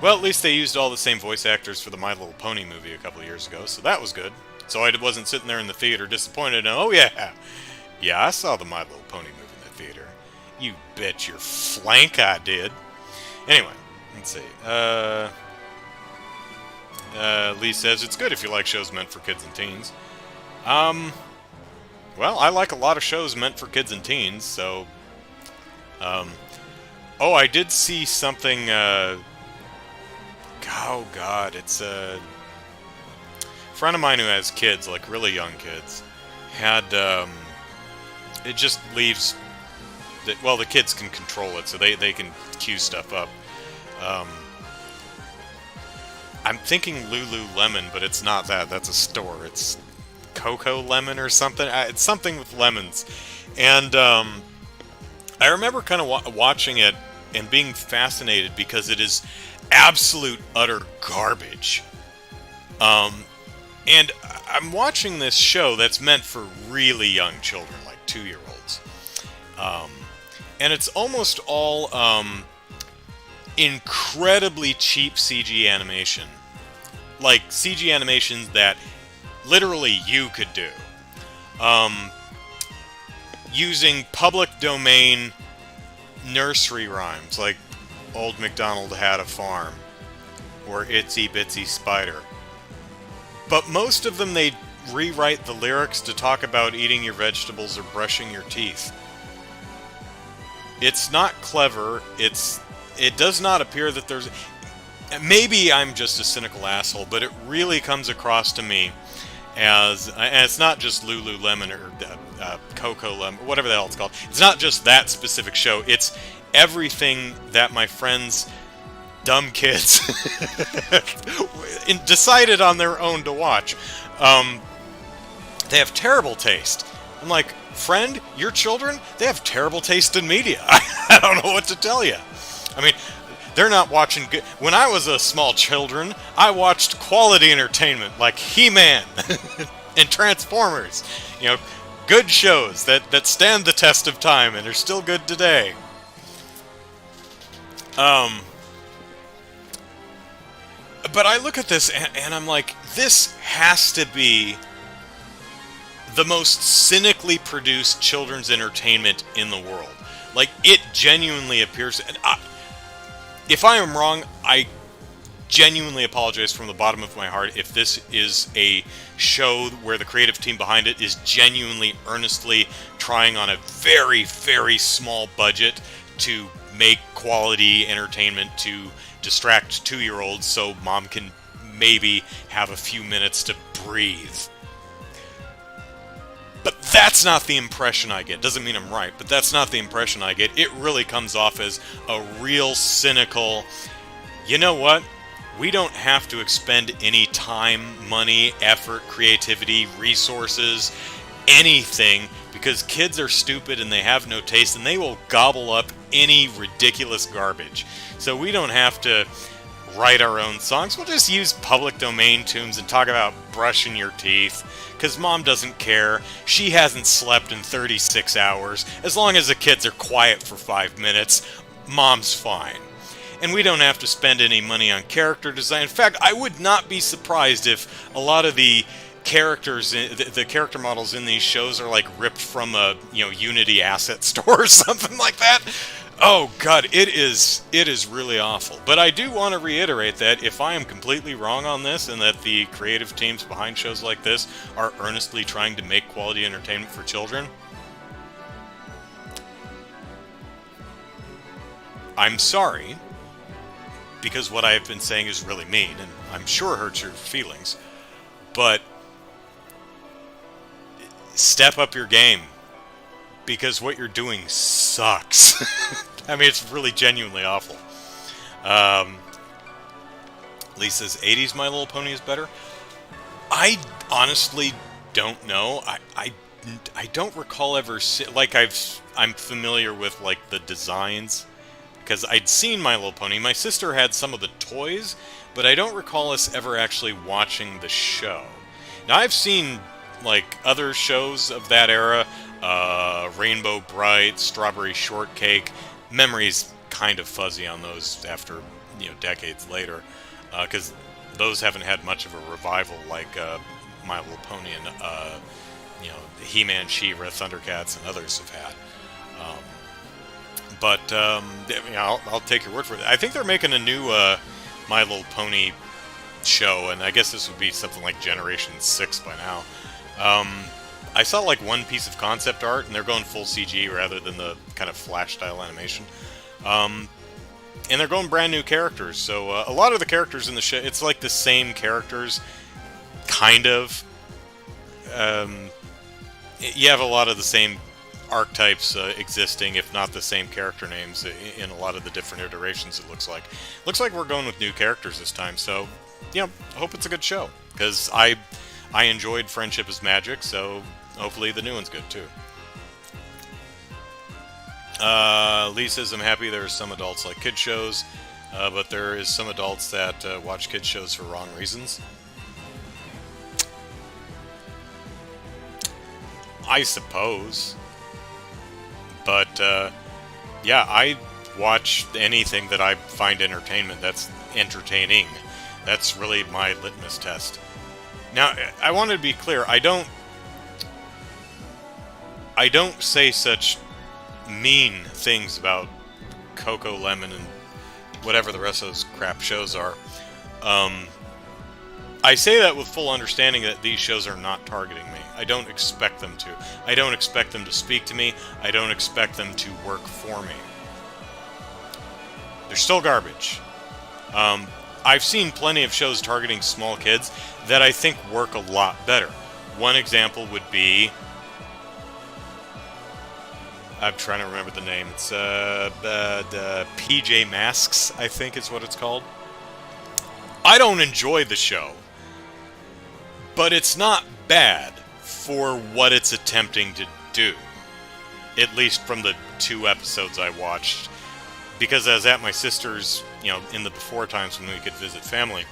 Well, at least they used all the same voice actors for the My Little Pony movie a couple of years ago, so that was good. So I wasn't sitting there in the theater disappointed. Oh yeah, I saw the My Little Pony movie in the theater. You bet your flank I did. Anyway, let's see. Lee says, it's good if you like shows meant for kids and teens. Well, I like a lot of shows meant for kids and teens, so... Oh, I did see something, oh god, it's a friend of mine who has kids, like really young kids, had, it just leaves, well, the kids can control it, so they can cue stuff up. I'm thinking Lululemon, but it's not that. That's a store. It's Coco Lemon or something. It's something with lemons. And I remember kind of watching it and being fascinated because it is absolute, utter garbage. And I'm watching this show that's meant for really young children, like 2-year-olds. And it's almost all incredibly cheap CG animation. Like CG animations that literally you could do. Using public domain nursery rhymes, like Old MacDonald Had a Farm, or Itsy Bitsy Spider. But most of them, they rewrite the lyrics to talk about eating your vegetables or brushing your teeth. It's not clever. It does not appear that there's... Maybe I'm just a cynical asshole, but it really comes across to me as... And it's not just Lululemon or Coco Lemon, whatever the hell it's called. It's not just that specific show. It's everything that my friends... dumb kids decided on their own to watch. They have terrible taste. I'm like, friend, your children, they have terrible taste in media. I don't know what to tell you. I mean, they're not watching good. When I was a small children, I watched quality entertainment like He-Man and Transformers. You know, good shows that stand the test of time and are still good today. But I look at this and I'm like, this has to be the most cynically produced children's entertainment in the world. Like, it genuinely appears... And if I am wrong, I genuinely apologize from the bottom of my heart if this is a show where the creative team behind it is genuinely, earnestly trying on a very, very small budget to make quality entertainment to distract 2-year-olds so mom can maybe have a few minutes to breathe. But that's not the impression I get. Doesn't mean I'm right, but that's not the impression I get. It really comes off as a real cynical, you know what? We don't have to expend any time, money, effort, creativity, resources, anything, because kids are stupid and they have no taste and they will gobble up any ridiculous garbage. So we don't have to write our own songs. We'll just use public domain tunes and talk about brushing your teeth, because mom doesn't care. She hasn't slept in 36 hours. As long as the kids are quiet for 5 minutes, mom's fine. And we don't have to spend any money on character design. In fact, I would not be surprised if a lot of the characters, the character models in these shows are like ripped from a Unity asset store or something like that. Oh god, it is really awful. But I do want to reiterate that if I am completely wrong on this, and that the creative teams behind shows like this are earnestly trying to make quality entertainment for children, I'm sorry, because what I have been saying is really mean, and I'm sure hurts your feelings, but step up your game, because what you're doing sucks. I mean, it's really genuinely awful. Lee says, 80s My Little Pony is better? I honestly don't know. I don't recall ever I'm familiar with like the designs, because I'd seen My Little Pony. My sister had some of the toys, but I don't recall us ever actually watching the show. Now, I've seen like other shows of that era, Rainbow Bright, Strawberry Shortcake. Memory's kind of fuzzy on those after decades later, because those haven't had much of a revival like My Little Pony and He-Man, She-Ra, Thundercats, and others have had. But I'll take your word for it. I think they're making a new My Little Pony show, and I guess this would be something like Generation 6 by now. I saw like one piece of concept art, and they're going full CG rather than the kind of Flash-style animation. And they're going brand new characters, so a lot of the characters in the show, it's like the same characters, kind of. You have a lot of the same archetypes existing, if not the same character names, in a lot of the different iterations, it looks like. Looks like we're going with new characters this time, so, I hope it's a good show, because I enjoyed Friendship is Magic, so hopefully the new one's good, too. Lee says, I'm happy there are some adults like kid shows, but there is some adults that watch kid shows for wrong reasons. I suppose. But, I watch anything that I find entertainment that's entertaining. That's really my litmus test. Now, I want to be clear, I don't say such mean things about Coco Lemon and whatever the rest of those crap shows are. I say that with full understanding that these shows are not targeting me. I don't expect them to. I don't expect them to speak to me. I don't expect them to work for me. They're still garbage. I've seen plenty of shows targeting small kids that I think work a lot better. One example would be... I'm trying to remember the name. It's the PJ Masks, I think is what it's called. I don't enjoy the show, but it's not bad for what it's attempting to do. At least from the 2 episodes I watched. Because I was at my sister's, in the before times when we could visit family.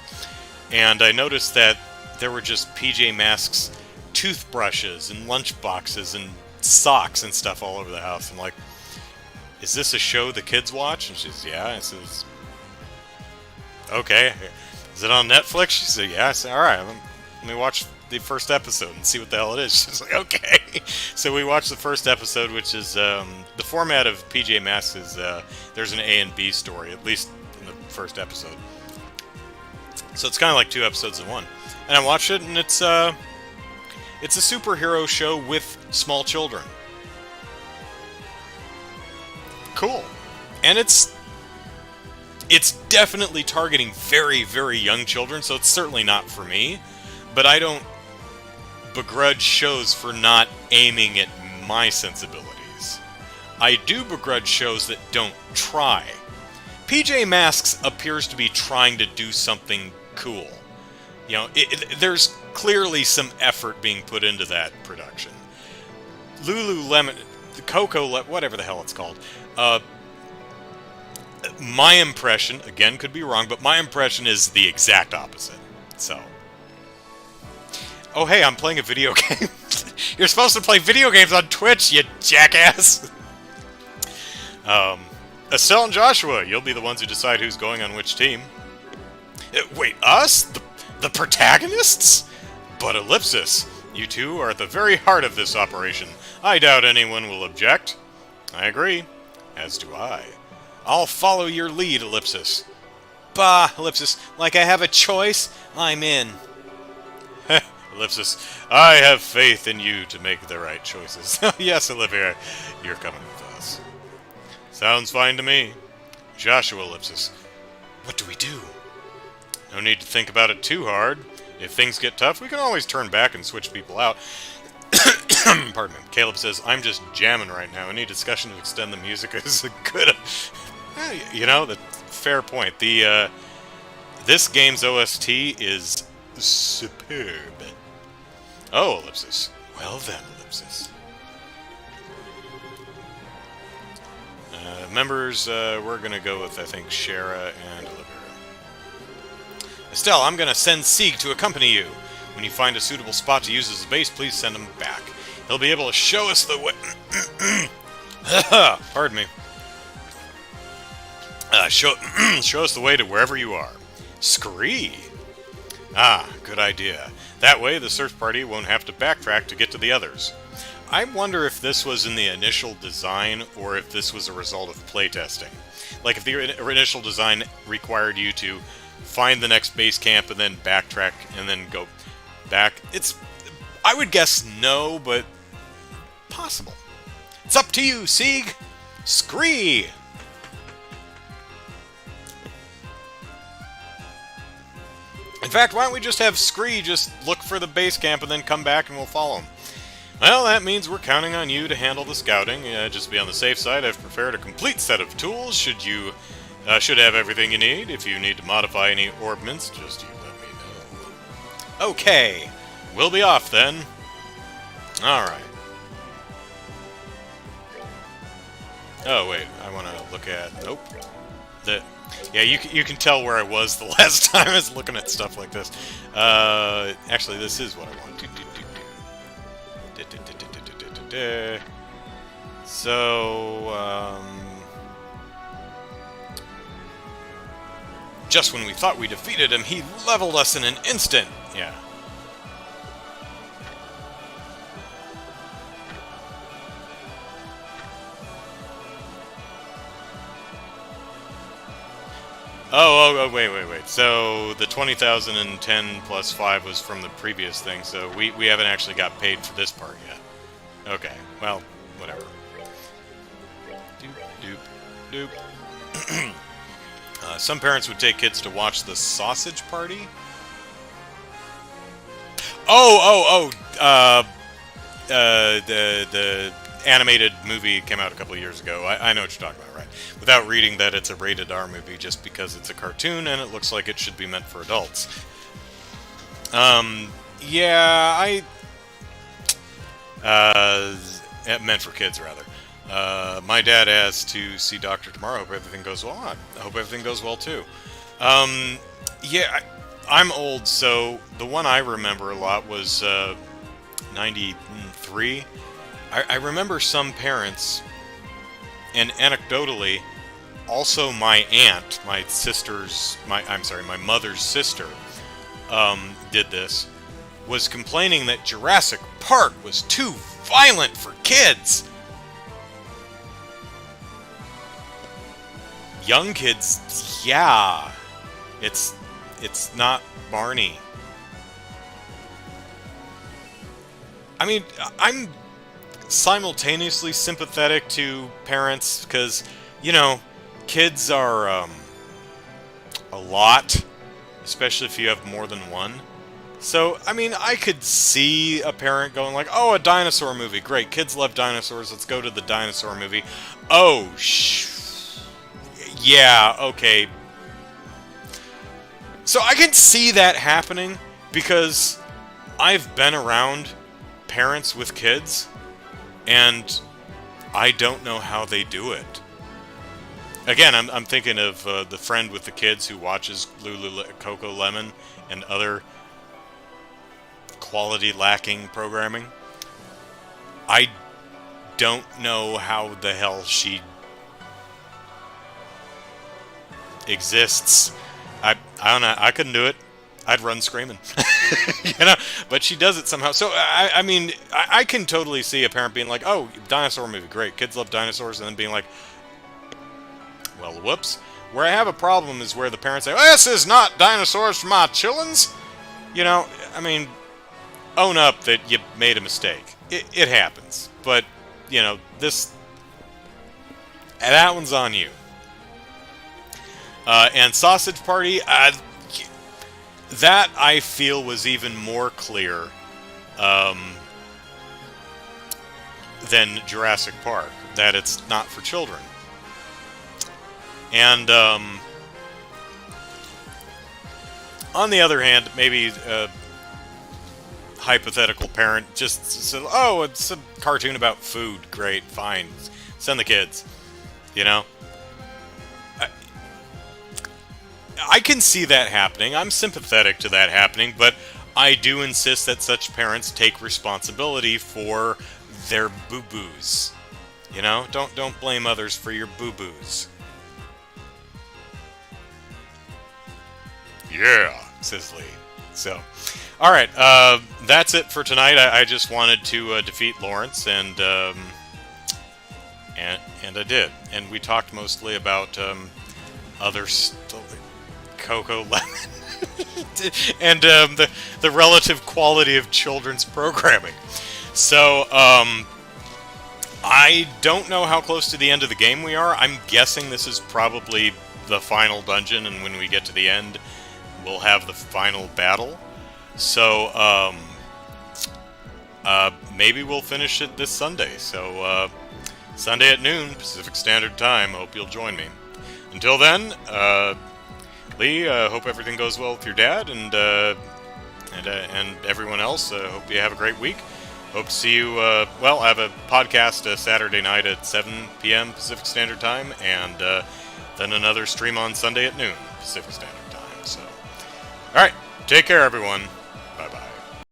And I noticed that there were just PJ Masks toothbrushes and lunch boxes and socks and stuff all over the house. I'm like, is this a show the kids watch? And she says, yeah. I says, okay. Is it on Netflix? She said, yeah. I said, alright, let me watch the first episode and see what the hell it is. She's like, okay. So we watched the first episode, which is, the format of PJ Masks is, there's an A and B story, at least in the first episode. So it's kind of like 2 episodes in one. And I watched it, and it's a superhero show with small children. Cool. And it's It's definitely targeting very, very young children, so it's certainly not for me. But I don't begrudge shows for not aiming at my sensibilities. I do begrudge shows that don't try. PJ Masks appears to be trying to do something cool. You know, there's clearly some effort being put into that production. Lululemon, whatever the hell it's called. My impression, again, could be wrong, but my impression is the exact opposite. So. Oh, hey, I'm playing a video game. You're supposed to play video games on Twitch, you jackass! Estelle and Joshua, you'll be the ones who decide who's going on which team. Wait, us? The protagonists? But Ellipsis, you two are at the very heart of this operation. I doubt anyone will object. I agree. As do I. I'll follow your lead, Ellipsis. Bah, Ellipsis, like I have a choice? I'm in. Ellipsis, I have faith in you to make the right choices. Yes, Olivia, you're coming with us. Sounds fine to me. Joshua, Ellipsis, what do we do? No need to think about it too hard. If things get tough, we can always turn back and switch people out. Pardon me. Caleb says, I'm just jamming right now. Any discussion to extend the music is good. You know, the fair point. This game's OST is superb. Oh, Ellipsis. Well then, Ellipsis. Members, we're gonna go with, I think, Shara and Olivia. Estelle, I'm gonna send Sieg to accompany you. When you find a suitable spot to use as a base, please send him back. He'll be able to show us the way... Pardon me. Show us the way to wherever you are. Scree! Ah, good idea. That way, the search party won't have to backtrack to get to the others. I wonder if this was in the initial design, or if this was a result of playtesting. Like, if the initial design required you to find the next base camp and then backtrack and then go back. I would guess no, but possible. It's up to you, Sieg! Scree! In fact, why don't we just have Scree just look for the base camp and then come back and we'll follow him? Well, that means we're counting on you to handle the scouting. Just to be on the safe side, I've prepared a complete set of tools. Should have everything you need. If you need to modify any orbments, just you let me know. Okay, we'll be off then. Alright. Oh, wait, I want to look at... Nope. Yeah, you can tell where I was the last time I was looking at stuff like this. Actually, this is what I want. So, just when we thought we defeated him, he leveled us in an instant. Yeah. Oh, wait. So, the 20,010 plus 5 was from the previous thing, so we haven't actually got paid for this part yet. Okay, well, whatever. Doop. Some parents would take kids to watch the Sausage Party. The animated movie came out a couple of years ago. I know what you're talking about, right? Without reading that it's a rated R movie just because it's a cartoon and it looks like it should be meant for adults. Meant for kids, rather. My dad has to see Doctor tomorrow. Hope everything goes well. I hope everything goes well, too. I'm old, so the one I remember a lot was 93. I remember some parents, and anecdotally, also my aunt, my mother's sister, did this, was complaining that Jurassic Park was too violent for kids. Young kids, yeah. It's not Barney. I mean, I'm simultaneously sympathetic to parents because, you know, kids are a lot, especially if you have more than one. So, I mean, I could see a parent going like, oh, a dinosaur movie. Great, kids love dinosaurs. Let's go to the dinosaur movie. Oh, yeah, okay. So I can see that happening because I've been around parents with kids, and I don't know how they do it. Again, I'm thinking of the friend with the kids who watches Coco Lemon and other quality lacking programming. I don't know how the hell she exists. I don't know. I couldn't do it. I'd run screaming. You know, but she does it somehow. So I mean, I can totally see a parent being like, "Oh, dinosaur movie, great. Kids love dinosaurs," and then being like, "Well, whoops." Where I have a problem is where the parents say, "This is not dinosaurs for my chillins." You know, I mean, own up that you made a mistake. It happens, but you know, that one's on you. And Sausage Party, that I feel was even more clear than Jurassic Park, that it's not for children. And on the other hand, maybe a hypothetical parent just said, oh, it's a cartoon about food, great, fine, send the kids, you know? I can see that happening. I'm sympathetic to that happening, but I do insist that such parents take responsibility for their boo-boos. You know, don't blame others for your boo-boos. Yeah, says Lee. So, all right, that's it for tonight. I just wanted to defeat Lawrence, and I did. And we talked mostly about other Coco Lemon and the relative quality of children's programming. So I don't know how close to the end of the game we are. I'm guessing this is probably the final dungeon, and when we get to the end, we'll have the final battle. So maybe we'll finish it this Sunday. So Sunday at noon Pacific Standard Time. Hope you'll join me. Until then, Lee, hope everything goes well with your dad, and everyone else. Hope you have a great week. Hope to see you. Well, I have a podcast Saturday night at 7 p.m. Pacific Standard Time, and then another stream on Sunday at noon Pacific Standard Time. So, all right, take care, everyone.